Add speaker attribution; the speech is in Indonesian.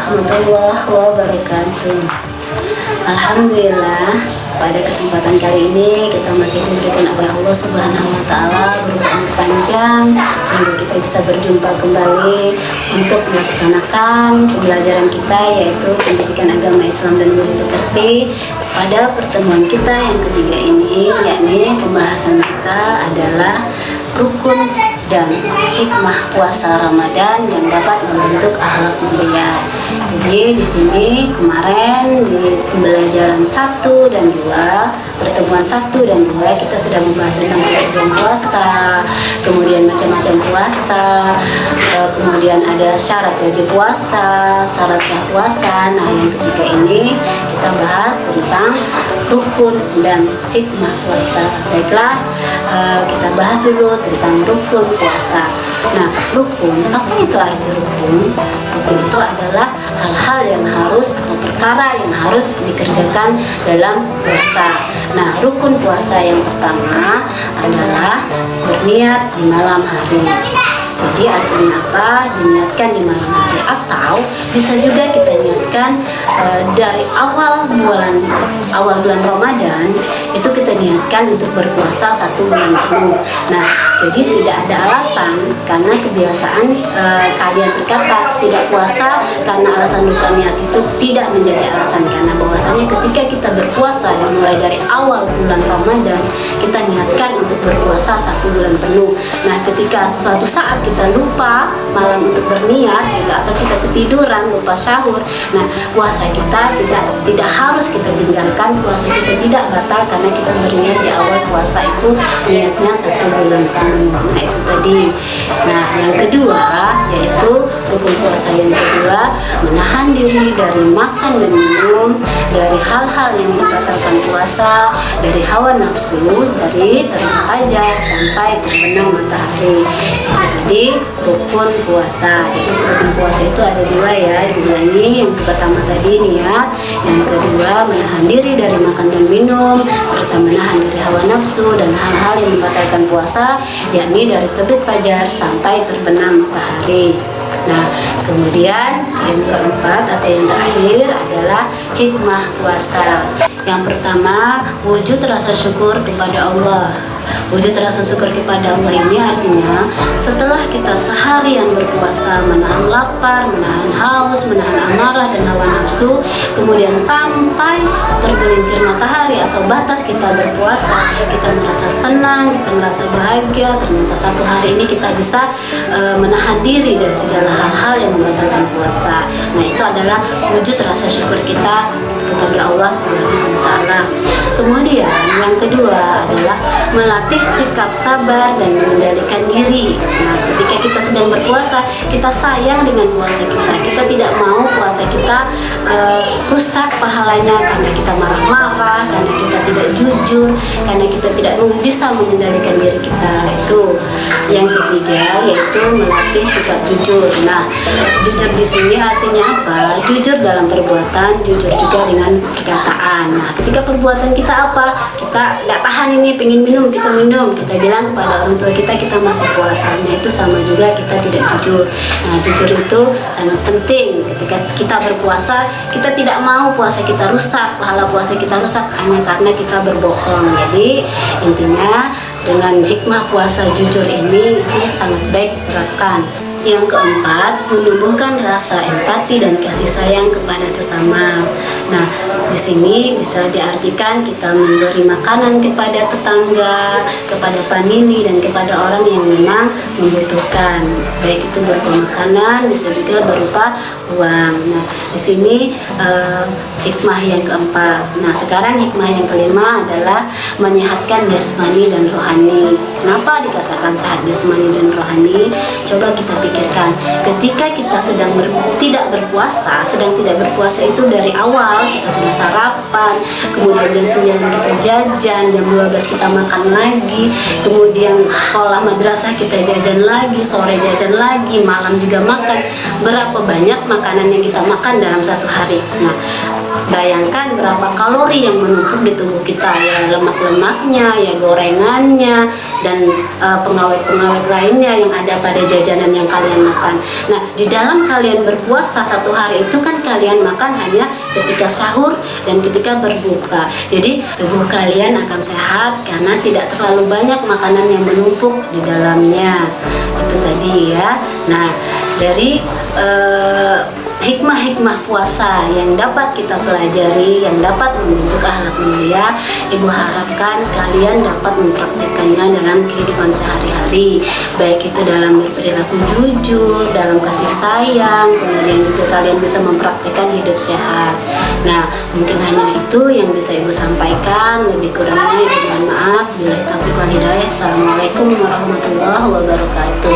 Speaker 1: warahmatullahi wabarakatuh. Alhamdulillah, pada kesempatan kali ini kita masih diberikan oleh Allah Subhanahu wa Ta'ala berupa umur panjang sehingga kita bisa berjumpa kembali untuk melaksanakan pembelajaran kita, yaitu pendidikan agama Islam dan budi pekerti. Pada pertemuan kita yang ketiga ini, yakni pembahasan kita adalah rukun dan hikmah puasa Ramadan yang dapat membentuk akhlak mulia. Jadi di sini kemarin di pembelajaran 1 dan 2, pertemuan 1 dan 2 kita sudah membahas tentang pengertian puasa, kemudian macam-macam puasa, kemudian ada syarat wajib puasa, syarat sah puasa. Nah, yang ketiga ini kita bahas tentang rukun dan hikmah puasa. Baiklah, kita bahas dulu tentang rukun puasa. Nah, rukun, apa itu arti rukun? Rukun itu adalah hal-hal yang harus atau perkara yang harus dikerjakan dalam puasa. Nah, rukun puasa yang pertama adalah berniat di malam hari. Jadi artinya apa? Diniatkan di malam hari, atau bisa juga kita niatkan dari awal bulan Ramadan itu kita niatkan untuk berpuasa 1 bulan penuh. Nah, jadi tidak ada alasan karena kebiasaan kalian berkata tidak puasa karena alasan lupa niat itu tidak menjadi alasan, karena bahwasanya ketika kita berpuasa mulai dari awal bulan Ramadan kita niatkan untuk berpuasa 1 bulan penuh. Nah, ketika suatu saat kita lupa malam untuk berniat gitu, atau kita ketiduran lupa sahur, nah puasa kita tidak harus kita tinggalkan, puasa kita tidak batal karena kita berniat di awal puasa itu niatnya 1 bulan penuh. Nah, itu tadi. Nah, yang kedua yaitu rukun puasa yang kedua, menahan diri dari makan dan minum, dari hal-hal yang membatalkan puasa, dari hawa nafsu, dari terbit fajar sampai terbenam matahari. Itu tadi rukun puasa. Jadi rukun puasa itu ada 2 ya, diulangi. Yang pertama tadi niat, yang kedua menahan diri dari makan dan minum, serta menahan dari hawa nafsu dan hal-hal yang membatalkan puasa, yakni dari terbit fajar sampai terbenam matahari. Nah, kemudian yang keempat atau yang terakhir adalah hikmah puasa. Yang pertama, wujud rasa syukur kepada Allah. Wujud rasa syukur kepada Allah ini artinya setelah kita seharian berpuasa, menahan lapar, menahan haus, menahan amarah dan hawa nafsu, kemudian sampai tergelincir matahari atau batas kita berpuasa, kita merasa senang, kita merasa bahagia, ternyata 1 hari ini kita bisa menahan diri dari segala hal-hal yang membatalkan puasa. Nah, itu adalah wujud rasa syukur kita kepada Allah Subhanahu wa Ta'ala. Kemudian yang kedua adalah melatih sikap sabar dan mengendalikan diri. Nah, ketika kita sedang berpuasa, kita sayang dengan puasa kita. Kita tidak mau puasa kita rusak pahalanya karena kita marah-marah, karena kita tidak jujur, karena kita tidak bisa mengendalikan diri kita. Itu yang ketiga, yaitu melatih sikap jujur. Nah, jujur di sini artinya apa? Jujur dalam perbuatan, jujur juga dengan perkataan. Nah, ketika perbuatan kita apa? Kita nggak tahan ini, pengen minum, kita minum. Kita bilang kepada orang tua kita masih puasa. Nah, itu sama juga kita tidak jujur. Nah, jujur itu sangat penting. Ketika kita berpuasa, kita tidak mau puasa kita rusak, pahala puasa kita rusak hanya karena kita berbohong. Jadi intinya dengan hikmah puasa jujur ini itu sangat baik diterapkan. Yang keempat, menumbuhkan rasa empati dan kasih sayang kepada sesama. Nah, di sini bisa diartikan kita memberi makanan kepada tetangga, kepada panini, dan kepada orang yang memang membutuhkan. Baik itu berupa makanan, bisa juga berupa uang. Nah, di sini hikmah yang keempat. Nah, sekarang hikmah yang kelima adalah menyehatkan jasmani dan rohani. Kenapa dikatakan sehat jasmani dan rohani? Coba kita pikirkan, ketika kita sedang tidak berpuasa itu dari awal kita sudah sarapan, kemudian jam 9 kita jajan, jam 12 kita makan lagi, kemudian sekolah madrasah kita jajan lagi, sore jajan lagi, malam juga makan. Berapa banyak makanan yang kita makan dalam 1 hari? Nah, bayangkan berapa kalori yang menumpuk di tubuh kita, ya lemak-lemaknya, ya gorengannya, dan pengawet-pengawet lainnya yang ada pada jajanan yang kalian kalian makan. Nah, di dalam kalian berpuasa satu hari itu kan kalian makan hanya ketika sahur dan ketika berbuka. Jadi tubuh kalian akan sehat karena tidak terlalu banyak makanan yang menumpuk di dalamnya. Itu tadi ya. Nah, dari hikmah-hikmah puasa yang dapat kita pelajari, yang dapat membentuk akhlak mulia, Ibu harapkan kalian dapat mempraktikkannya dalam kehidupan sehari-hari, baik itu dalam berperilaku jujur, dalam kasih sayang, kemudian juga kalian bisa mempraktikkan hidup sehat. Nah, mungkin hanya itu yang bisa Ibu sampaikan. Lebih kurangnya Ibu mohon maaf. Billahi taufiq wal hidayah. Assalamualaikum warahmatullahi wabarakatuh.